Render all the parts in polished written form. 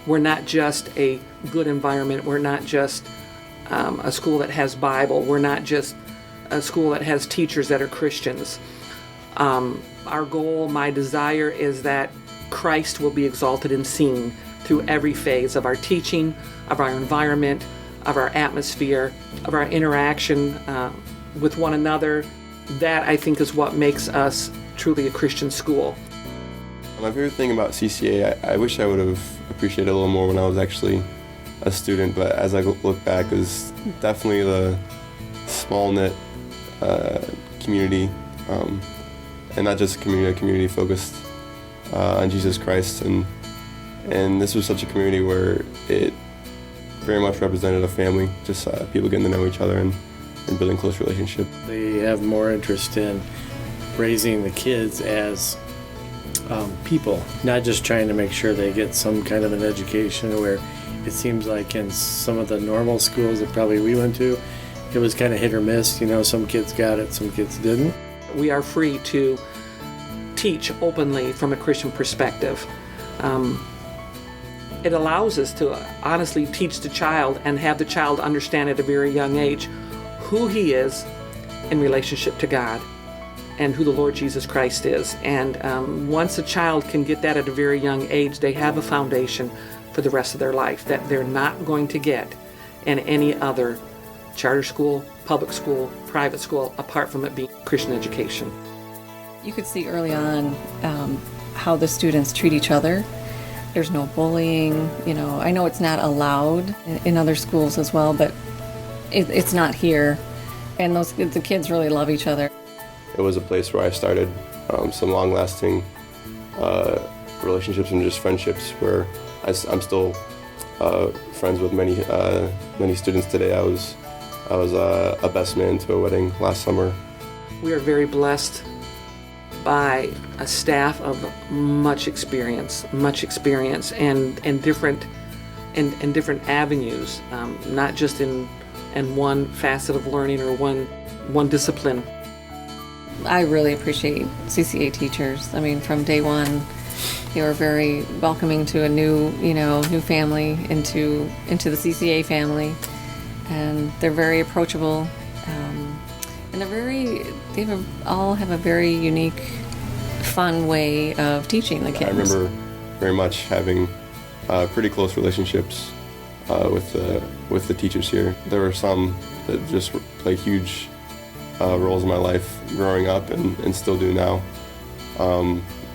we're not just a good environment. We're not just a school that has Bible. We're not just a school that has teachers that are Christians. Our goal, my desire, is that Christ will be exalted and seen through every phase of our teaching, of our environment, of our atmosphere, of our interaction with one another. That, I think, is what makes us truly a Christian school. My favorite thing about CCA, I wish I would have appreciated a little more when I was actually a student, but as I look back, is definitely the small-knit community, and not just a community focused on Jesus Christ. And this was such a community where it very much represented a family, just people getting to know each other and building close relationships. They have more interest in raising the kids as people, not just trying to make sure they get some kind of an education, where it seems like in some of the normal schools that probably we went to, it was kind of hit or miss. You know, some kids got it, some kids didn't. We are free to teach openly from a Christian perspective. It allows us to honestly teach the child and have the child understand at a very young age who he is in relationship to God and who the Lord Jesus Christ is. And once a child can get that at a very young age, they have a foundation for the rest of their life that they're not going to get in any other charter school, public school, private school, apart from it being Christian education. You could see early on how the students treat each other. There's no bullying. You know, I know it's not allowed in other schools as well, but it's not here. And the kids really love each other. It was a place where I started some long-lasting relationships and just friendships where I'm still friends with many students today. I was a best man to a wedding last summer. We are very blessed by a staff of much experience and different avenues, not just in one facet of learning or one discipline. I really appreciate CCA teachers. I mean, from day one, they were very welcoming to a new family into the CCA family, and they're very approachable, and all have a very unique, fun way of teaching the kids. I remember very much having pretty close relationships with the teachers here. There were some that just played huge roles in my life growing up and still do now.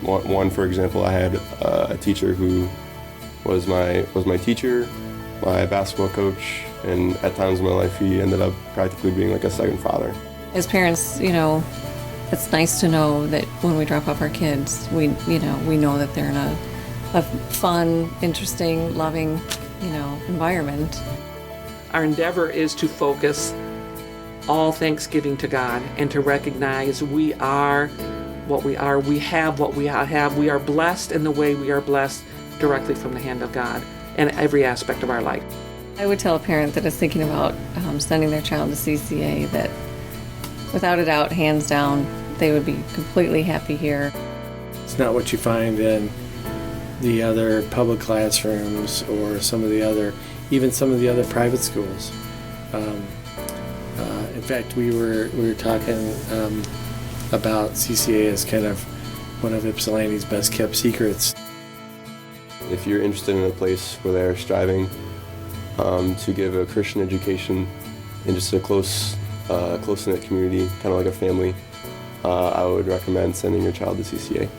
One, for example, I had a teacher who was my teacher, my basketball coach, and at times in my life he ended up practically being like a second father. As parents, it's nice to know that when we drop off our kids, we know that they're in a fun, interesting, loving, environment. Our endeavor is to focus all thanksgiving to God and to recognize we are what we are. We have what we have. We are blessed in the way we are blessed directly from the hand of God in every aspect of our life. I would tell a parent that is thinking about sending their child to CCA that without a doubt, hands down, they would be completely happy here. It's not what you find in the other public classrooms or even some of the other private schools. In fact, we were talking about CCA as kind of one of Ypsilanti's best kept secrets. If you're interested in a place where they're striving to give a Christian education in just a close-knit community, kind of like a family, I would recommend sending your child to CCA.